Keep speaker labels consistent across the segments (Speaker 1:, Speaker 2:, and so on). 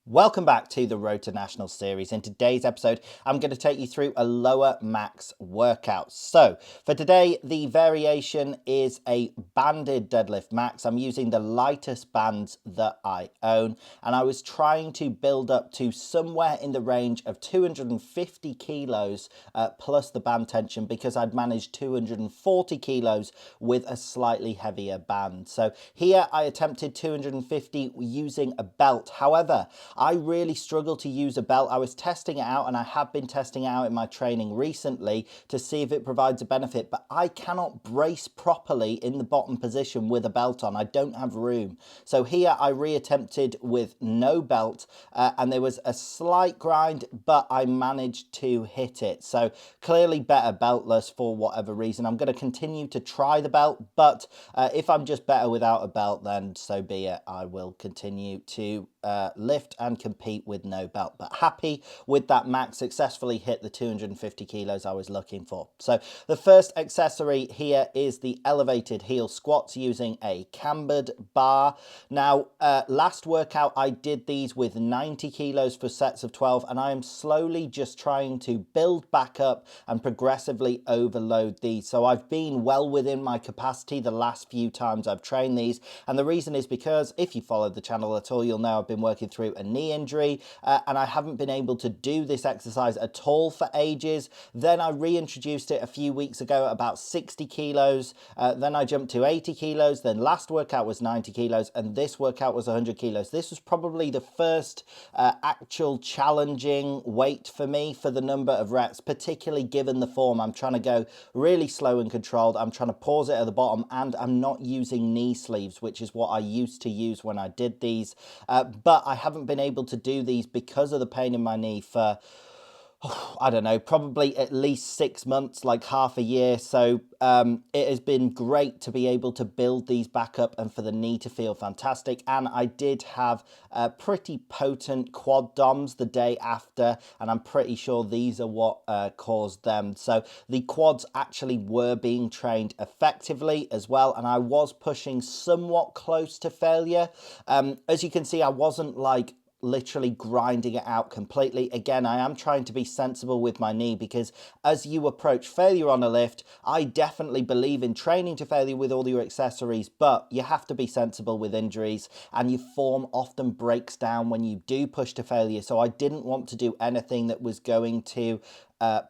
Speaker 1: Welcome back to the Road to National series. In today's episode, I'm going to take you through a lower max workout. So for today, the variation is a banded deadlift max. I'm using the lightest bands that I own, and I was trying to build up to somewhere in the range of 250 kilos plus the band tension, because I'd managed 240 kilos with a slightly heavier band. So here I attempted 250 using a belt. However, I really struggle to use a belt. I was testing it out, and I have been testing it out in my training recently to see if it provides a benefit, but I cannot brace properly in the bottom position with a belt on. I don't have room. So here I reattempted with no belt, and there was a slight grind, but I managed to hit it. So clearly better beltless for whatever reason. I'm going to continue to try the belt, but if I'm just better without a belt, then so be it. I will continue to lift and compete with no belt, but happy with that max. Successfully hit the 250 kilos I was looking for. So the first accessory here is the elevated heel squats using a cambered bar. Now last workout I did these with 90 kilos for sets of 12, and I am slowly just trying to build back up and progressively overload these. So I've been well within my capacity the last few times I've trained these, and the reason is because if you followed the channel at all, you'll know I've been working through a knee injury, and I haven't been able to do this exercise at all for ages. Then I reintroduced it a few weeks ago at about 60 kilos, then I jumped to 80 kilos, then last workout was 90 kilos, and this workout was 100 kilos. This was probably the first actual challenging weight for me for the number of reps, particularly given the form. I'm trying to go really slow and controlled. I'm trying to pause it at the bottom, and I'm not using knee sleeves, which is what I used to use when I did these. But I haven't been able to do these because of the pain in my knee for, I don't know, probably at least 6 months, like half a year. So it has been great to be able to build these back up and for the knee to feel fantastic. And I did have pretty potent quad DOMs the day after, and I'm pretty sure these are what caused them. So the quads actually were being trained effectively as well, and I was pushing somewhat close to failure. As you can see, I wasn't like literally grinding it out completely. Again, I am trying to be sensible with my knee, because as you approach failure on a lift, I definitely believe in training to failure with all your accessories, but you have to be sensible with injuries, and your form often breaks down when you do push to failure. So I didn't want to do anything that was going to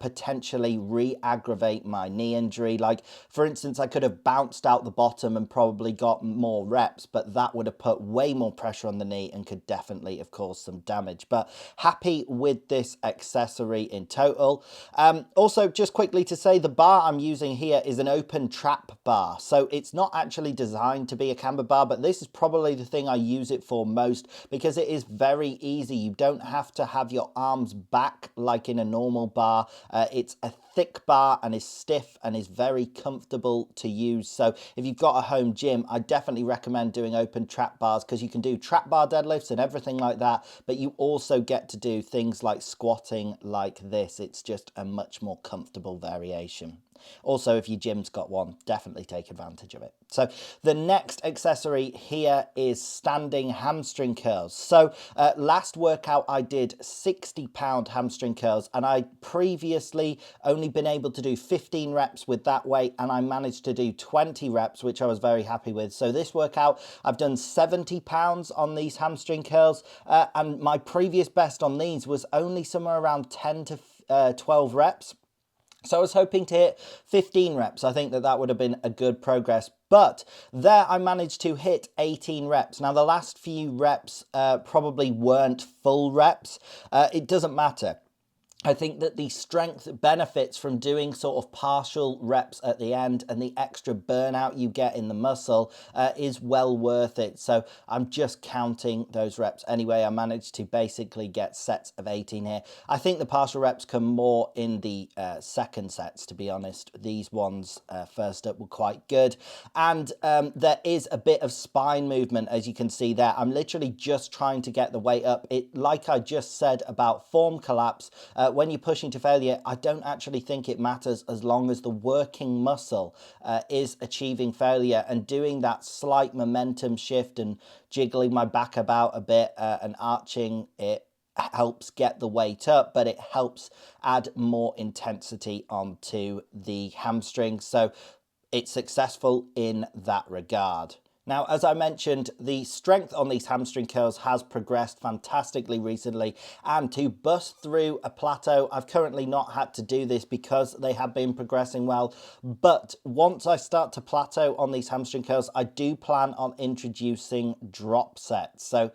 Speaker 1: potentially re-aggravate my knee injury. Like, for instance, I could have bounced out the bottom and probably got more reps, but that would have put way more pressure on the knee and could definitely have caused some damage. But happy with this accessory in total. Also, just quickly to say, the bar I'm using here is an open trap bar, so it's not actually designed to be a camber bar, but this is probably the thing I use it for most, because it is very easy. You don't have to have your arms back like in a normal bar. It's a thick bar and is stiff and is very comfortable to use. So if you've got a home gym, I definitely recommend doing open trap bars, because you can do trap bar deadlifts and everything like that, but you also get to do things like squatting like this. It's just a much more comfortable variation. Also, if your gym's got one, definitely take advantage of it. So the next accessory here is standing hamstring curls. So last workout I did 60-pound hamstring curls, and I previously only been able to do 15 reps with that weight, and I managed to do 20 reps, which I was very happy with. So this workout I've done 70 pounds on these hamstring curls, and my previous best on these was only somewhere around 10 to 12 reps. So I was hoping to hit 15 reps. I think that would have been a good progress. But there I managed to hit 18 reps. Now, the last few reps probably weren't full reps. It doesn't matter. I think that the strength benefits from doing sort of partial reps at the end, and the extra burnout you get in the muscle is well worth it. So I'm just counting those reps anyway. I managed to basically get sets of 18 here. I think the partial reps come more in the second sets, to be honest. These ones first up were quite good. And there is a bit of spine movement, as you can see there. I'm literally just trying to get the weight up. Like I just said about form collapse, when you're pushing to failure, I don't actually think it matters as long as the working muscle is achieving failure, and doing that slight momentum shift and jiggling my back about a bit and arching it helps get the weight up, but it helps add more intensity onto the hamstring. So it's successful in that regard. Now, as I mentioned, the strength on these hamstring curls has progressed fantastically recently, and to bust through a plateau, I've currently not had to do this because they have been progressing well, but once I start to plateau on these hamstring curls, I do plan on introducing drop sets. So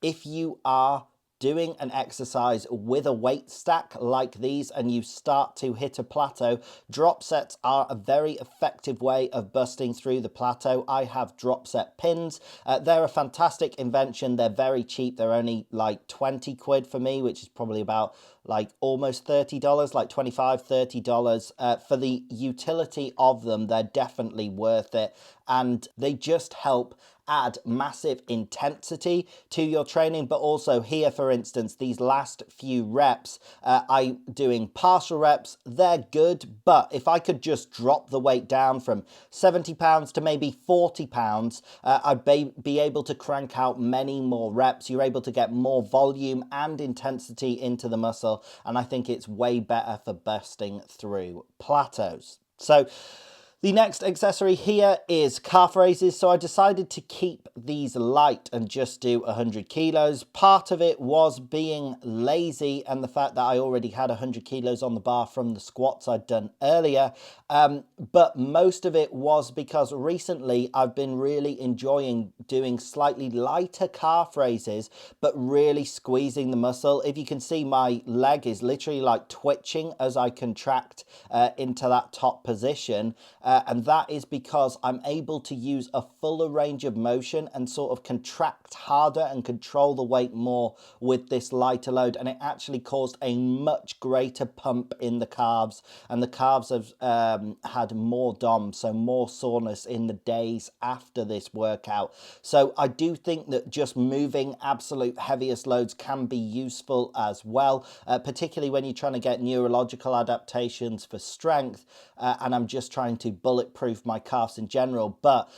Speaker 1: if you are doing an exercise with a weight stack like these and you start to hit a plateau, drop sets are a very effective way of busting through the plateau. I have drop set pins. They're a fantastic invention. They're very cheap. They're only like 20 quid for me, which is probably about like almost $30, like $25, $30. For the utility of them, they're definitely worth it. And they just help add massive intensity to your training. But also here, for instance, these last few reps, I'm doing partial reps. They're good, but if I could just drop the weight down from 70 pounds to maybe 40 pounds, I'd be able to crank out many more reps. You're able to get more volume and intensity into the muscle, and I think it's way better for busting through plateaus. So the next accessory here is calf raises. So I decided to keep these light and just do 100 kilos. Part of it was being lazy and the fact that I already had 100 kilos on the bar from the squats I'd done earlier. But most of it was because recently I've been really enjoying doing slightly lighter calf raises, but really squeezing the muscle. If you can see, my leg is literally like twitching as I contract into that top position. And that is because I'm able to use a fuller range of motion and sort of contract harder and control the weight more with this lighter load. And it actually caused a much greater pump in the calves. And the calves have had more DOM, so more soreness in the days after this workout. So I do think that just moving absolute heaviest loads can be useful as well, particularly when you're trying to get neurological adaptations for strength. And I'm just trying to bulletproof my calves in general, but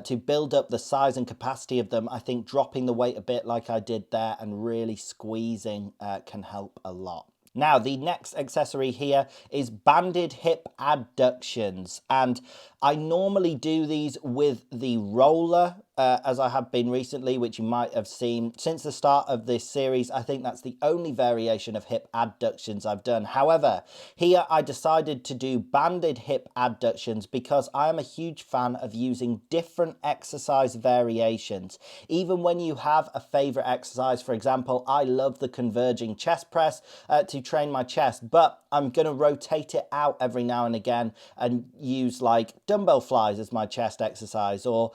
Speaker 1: to build up the size and capacity of them, I think dropping the weight a bit like I did there and really squeezing can help a lot. Now, the next accessory here is banded hip adductions, and I normally do these with the roller, as I have been recently, which you might have seen since the start of this series. I think that's the only variation of hip adductions I've done. However, here I decided to do banded hip adductions because I am a huge fan of using different exercise variations. Even when you have a favorite exercise, for example, I love the converging chest press to train my chest, but I'm going to rotate it out every now and again and use like dumbbell flies as my chest exercise, or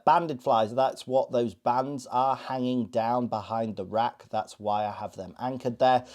Speaker 1: banded flies. That's what those bands are hanging down behind the rack. That's why I have them anchored there.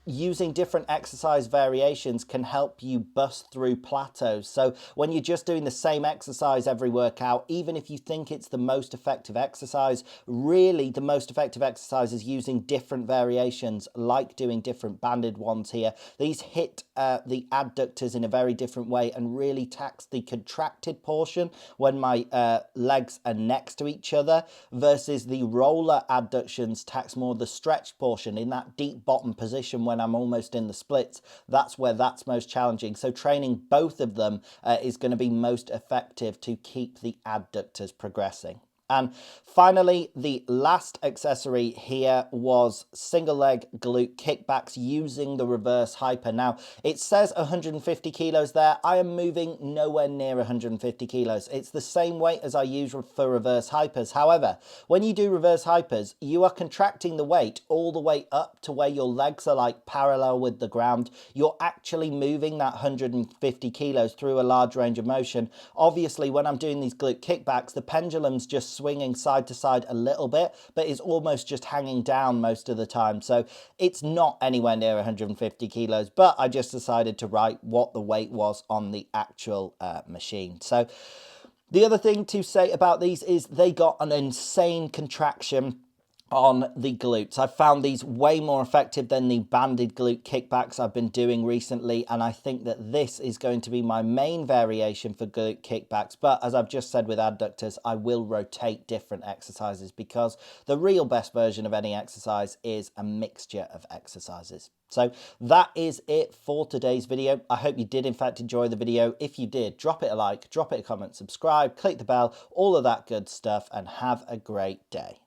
Speaker 1: Using different exercise variations can help you bust through plateaus. So when you're just doing the same exercise every workout, even if you think it's the most effective exercise, really the most effective exercise is using different variations, like doing different banded ones here. These hit the adductors in a very different way and really tax the contracted portion when my legs are next to each other, versus the roller adductions tax more the stretched portion in that deep bottom position when I'm almost in the splits. That's where that's most challenging. So training both of them is going to be most effective to keep the adductors progressing. And finally, the last accessory here was single leg glute kickbacks using the reverse hyper. Now, it says 150 kilos there. I am moving nowhere near 150 kilos. It's the same weight as I use for reverse hypers. However, when you do reverse hypers, you are contracting the weight all the way up to where your legs are like parallel with the ground. You're actually moving that 150 kilos through a large range of motion. Obviously, when I'm doing these glute kickbacks, the pendulum's just swinging side to side a little bit, but is almost just hanging down most of the time. So it's not anywhere near 150 kilos, but I just decided to write what the weight was on the actual machine. So the other thing to say about these is they got an insane contraction on the glutes. I found these way more effective than the banded glute kickbacks I've been doing recently, and I think that this is going to be my main variation for glute kickbacks. But as I've just said with adductors, I will rotate different exercises because the real best version of any exercise is a mixture of exercises. So that is it for today's video. I hope you did in fact enjoy the video. If you did, drop it a like, drop it a comment, subscribe, click the bell, all of that good stuff, and have a great day.